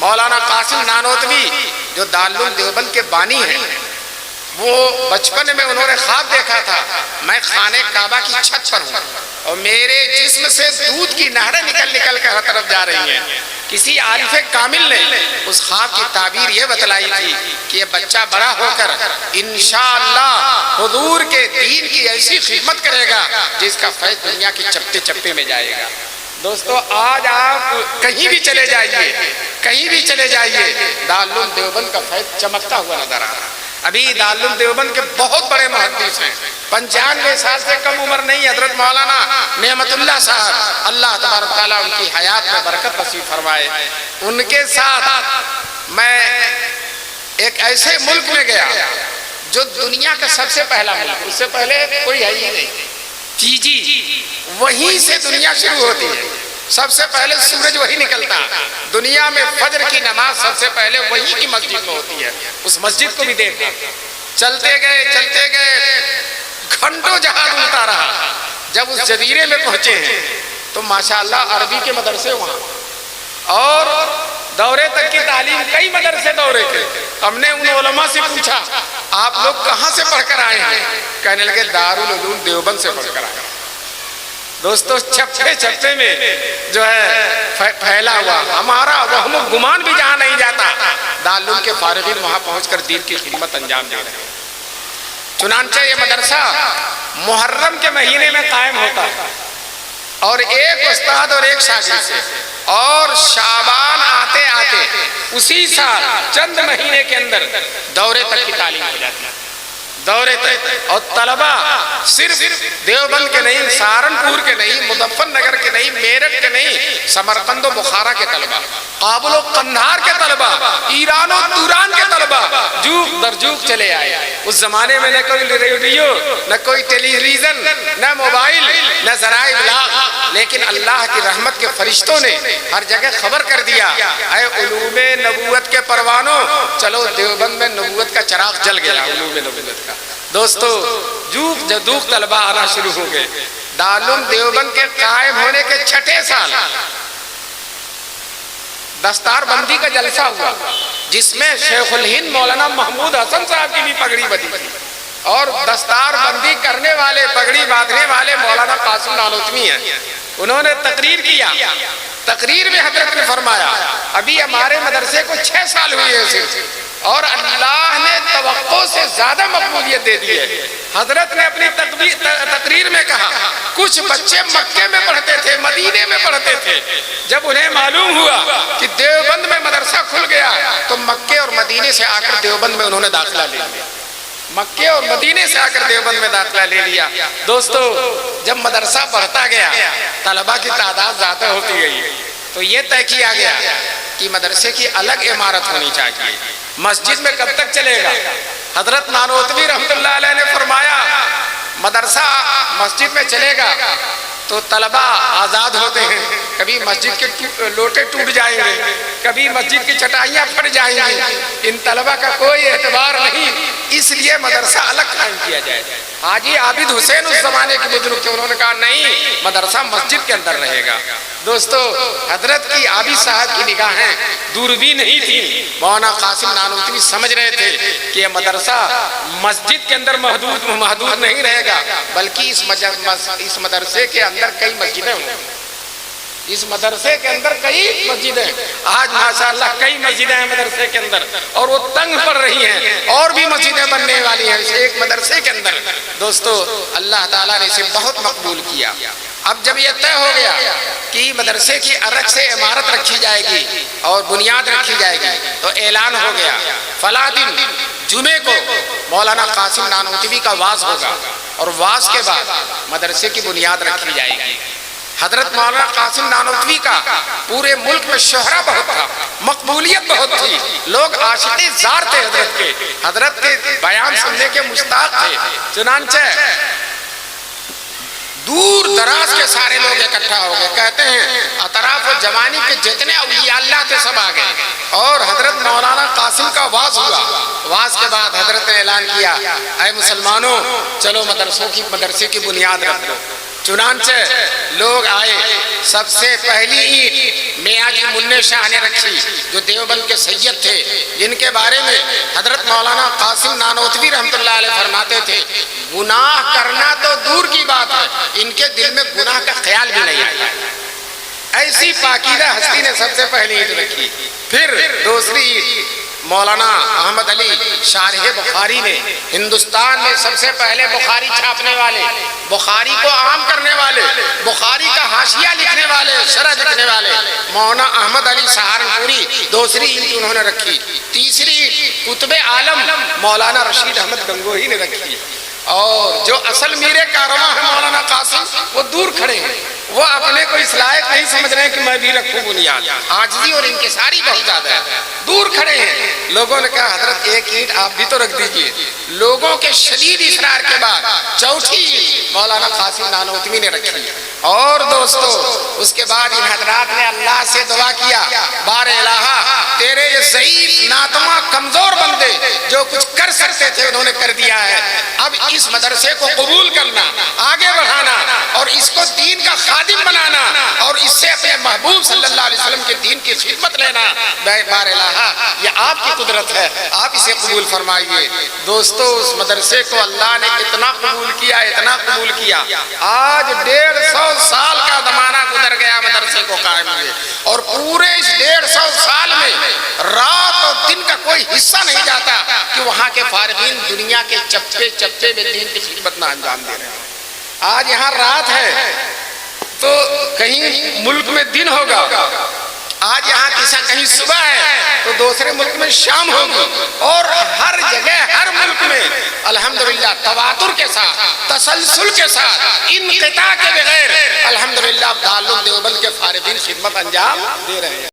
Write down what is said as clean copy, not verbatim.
مولانا قاسم نانوتوی جو دارالعلوم دیوبند کے بانی ہیں، وہ بچپن میں انہوں نے خواب دیکھا تھا میں خانہ کعبہ کی چھت پر ہوں اور میرے جسم سے دودھ کی نہریں نکل کر ہر طرف جا رہی ہیں۔ کسی عارف کامل نے اس خواب کی تعبیر یہ بتلائی تھی کہ یہ بچہ بڑا ہو کر انشاءاللہ حضور کے دین کی ایسی خدمت کرے گا جس کا فیض دنیا کے چپے چپے میں جائے گا۔ دوستو آج آپ کہیں بھی چلے جائیے، کہیں بھی چلے جائیے، دارالعلوم دیوبند کا فیض چمکتا ہوا نظر آ رہا ہے۔ ابھی دارالعلوم دیوبند کے بہت بڑے محدث ہیں، 95 سال سے کم عمر نہیں، حضرت مولانا نعمت اللہ صاحب، اللہ تبارک تعالیٰ ان کی حیات میں برکت نصیب فرمائے۔ ان کے ساتھ میں ایک ایسے ملک میں گیا جو دنیا کا سب سے پہلا ملک، اس سے پہلے کوئی ہے ہی نہیں، فیجی، وہیں سے دنیا شروع ہوتی ہے، سب سے پہلے سورج وہی نکلتا ہے دنیا میں، فجر کی نماز سب سے پہلے وہی کی مسجد میں ہوتی ہے۔ اس مسجد کو بھی دیکھا، چلتے گئے گھنٹوں جہاز اڑتا رہا، جب اس جزیرے میں پہنچے ہیں تو ماشاءاللہ عربی کے مدرسے وہاں، اور دورے تک کی تعلیم کئی مدرسے دورے کے۔ ہم نے ان علماء سے پوچھا آپ لوگ کہاں سے پڑھ کر آئے ہیں؟ کہنے لگے دارالعلوم دیوبند سے پڑھ کر آئے۔ دوستو چپے چپے میں جو ہے پھیلا ہوا ہمارا وہم و گمان بھی جہاں نہیں جاتا، دارالعلوم کے فارغین وہاں پہنچ کر دین کی خدمت انجام دے رہے ہیں۔ چنانچہ یہ مدرسہ محرم کے مہینے میں قائم ہوتا ہے، اور ایک استاد اور ایک شاگرد سے، اور شعبان آتے آتے اسی سال چند مہینے کے اندر دورے تک کی تعلیم ہو جاتی ہے، دورے تک۔ اور طلبہ صرف دیوبند کے نہیں، سہارنپور کے نہیں، مظفر نگر کے نہیں، میرٹھ کے نہیں، سمرقند و بخارا کے طلبہ، کابل و قندھار کے طلبہ، ایران و توران کے طلبہ جوق در جوق چلے آئے۔ اس زمانے میں نہ کوئی ریڈیو، نہ کوئی ٹیلی ویژن، نہ موبائل، نہ ذرائع ابلاغ، لیکن اللہ کی رحمت کے فرشتوں نے ہر جگہ خبر کر دیا، اے علوم نبوت کے پروانوں، چلو دیوبند میں نبوت کا چراغ جل گیا، علوم نبوت کا۔ دوستو جوق جدوق طلبہ آنا شروع ہو گئے۔ دارالعلوم دیوبند کے قائم ہونے کے 6 سال دستار بندی کا جلسہ ہوا، جس میں شیخ الہند مولانا محمود حسن صاحب کی بھی پگڑی بندھی تھی، اور دستار بندی کرنے والے، پگڑی باندھنے والے مولانا قاسم نانوتوی ہیں۔ انہوں نے تقریر کیا، تقریر میں حضرت نے فرمایا ابھی ہمارے مدرسے کو 6 سال ہوئے ہیں صرف، اور اللہ نے توقع سے زیادہ مقبولیت دے دی ہے۔ حضرت نے اپنی تقریر میں کہا کچھ بچے مکے میں پڑھتے تھے، مدینے میں پڑھتے تھے، جب انہیں معلوم ہوا کہ دیوبند میں مدرسہ کھل گیا تو مکے اور مدینے سے آ کر دیوبند میں انہوں نے داخلہ لے لیا، مکے اور مدینے سے آ کر دیوبند میں داخلہ لے لیا۔ دوستو جب مدرسہ بڑھتا گیا، طلبہ کی تعداد زیادہ ہوتی گئی، تو یہ طے کیا گیا کہ مدرسے کی الگ عمارت ہونی چاہیے۔ مسجد میں کب تک چلے گا؟ حضرت نانوتوی رحمت اللہ علیہ نے فرمایا مدرسہ مسجد میں چلے گا تو طلبہ آزاد ہوتے ہیں، کبھی مسجد کے لوٹے ٹوٹ جائیں گے، کبھی مسجد کی چٹائیاں پھٹ جائیں گی، ان طلبہ کا کوئی اعتبار نہیں، اس لیے مدرسہ الگ قائم کیا جائے۔ حاجی عابد حسین اس زمانے کے بزرگ تھے، انہوں نے کہا نہیں، مدرسہ مسجد کے اندر رہے گا۔ دوستو حضرت کی عابد صاحب کی نگاہیں دوربین نہیں تھی، مولانا قاسم نانوتوی سمجھ رہے تھے کہ یہ مدرسہ مسجد کے اندر محدود نہیں رہے گا، بلکہ اس مدرسے کے اندر کئی مسجدیں ہوں، اس مدرسے کے اندر کئی مسجدیں، آج ماشاءاللہ کئی مسجدیں ہیں مدرسے کے اندر، اور وہ تنگ پڑ رہی ہیں، اور بھی مسجدیں بننے والی ہیں اس ایک مدرسے کے اندر۔ دوستو اللہ تعالیٰ نے اسے بہت مقبول کیا۔ اب جب یہ طے ہو گیا کہ مدرسے کی الگ سے عمارت رکھی جائے گی اور بنیاد رکھی جائے گی، تو اعلان ہو گیا فلاں دن جمعے کو مولانا قاسم نانوتوی کا واعظ ہوگا، اور واعظ کے بعد مدرسے کی بنیاد رکھی جائے گی۔ حضرت مولانا قاسم نانوتوی کا پورے ملک میں شہرہ بہت تھا، مقبولیت بہت تھی، لوگ عاشق زار تھے حضرت کے بیان سننے کے مشتاق تھے۔ چنانچہ دور دراز کے سارے لوگ اکٹھا ہو گئے، کہتے ہیں اطراف و جوانی کے جتنے اولیاء اللہ تھے سب آ گئے، اور حضرت مولانا قاسم کا واعظ ہوا۔ واعظ کے بعد حضرت نے اعلان کیا اے مسلمانوں چلو مدرسے کی بنیاد رکھ دو۔ چنانچہ لوگ آئے، سب سے پہلی اینٹ میاں جی منع شاہ نے رکھی جو دیوبند کے سید تھے، جن کے بارے میں حضرت مولانا قاسم نانوتوی رحمۃ اللہ علیہ فرماتے تھے گناہ کرنا تو دور کی بات ہے، ان کے دل میں گناہ کا خیال بھی نہیں آیا۔ ایسی پاکیزہ ہستی نے سب سے پہلی اینٹ رکھی۔ پھر دوسری اینٹ مولانا احمد علی شارح بخاری نے، ہندوستان میں سب سے پہلے بخاری چھاپنے والے، بخاری کو عام کرنے والے، بخاری کا حاشیہ لکھنے والے، شرح لکھنے والے مولانا احمد علی سہارنپوری دوسری اینٹ انہوں نے رکھی۔ تیسری اینٹ قطب عالم مولانا رشید احمد گنگوہی نے رکھی، اور جو اصل میرے کارواں ہیں مولانا قاسم وہ دور کھڑے ہیں، وہ اپنے کو اس لائق نہیں سمجھ رہے ہیں کہ میں بھی رکھوں بنیاد، عاجزی اور انکساری بہت زیادہ ہے، دور کھڑے ہیں۔ لوگوں نے کہا حضرت ایک اینٹ آپ بھی تو رکھ دیجئے۔ لوگوں کے شدید اصرار کے بعد چوتھی اینٹ مولانا قاسم نانوتوی نے رکھی۔ اور دوستو اس کے بعد ان حضرات نے اللہ سے دعا کیا، بار الہا تیرے یہ ضعیف ناتواں کمزور بندے جو کچھ کر سکتے تھے انہوں نے کر دیا ہے، اب اس مدرسے کو قبول کرنا، آگے بڑھانا اور اس کو دین کا خادم بنانا اور اس سے اپنے محبوب صلی اللہ علیہ وسلم کے دین کی خدمت لینا، بار الہا یہ آپ کی قدرت ہے، آپ اسے قبول فرمائیے۔ دوستو اس مدرسے کو اللہ نے اتنا قبول کیا، اتنا قبول کیا، آج 150 سال کا زمانہ گزر گیا مدرسے کو قائم ہوئے، اور پورے اس 150 سال میں رات اور دن کا کوئی حصہ نہیں جاتا کہ وہاں کے فارغین دنیا کے چپے چپے میں دین کی خدمت نہ انجام دے رہے ہیں۔ آج یہاں رات ہے تو کہیں ملک میں دن ہوگا، آج یہاں کہیں صبح ہے تو دوسرے ملک میں شام ہوگی، اور ہر جگہ ہر ملک میں الحمدللہ تواتر کے ساتھ، تسلسل کے ساتھ، انقطاع کے بغیر الحمدللہ دارالعلوم دیوبند کے فارغین خدمت انجام دے رہے ہیں۔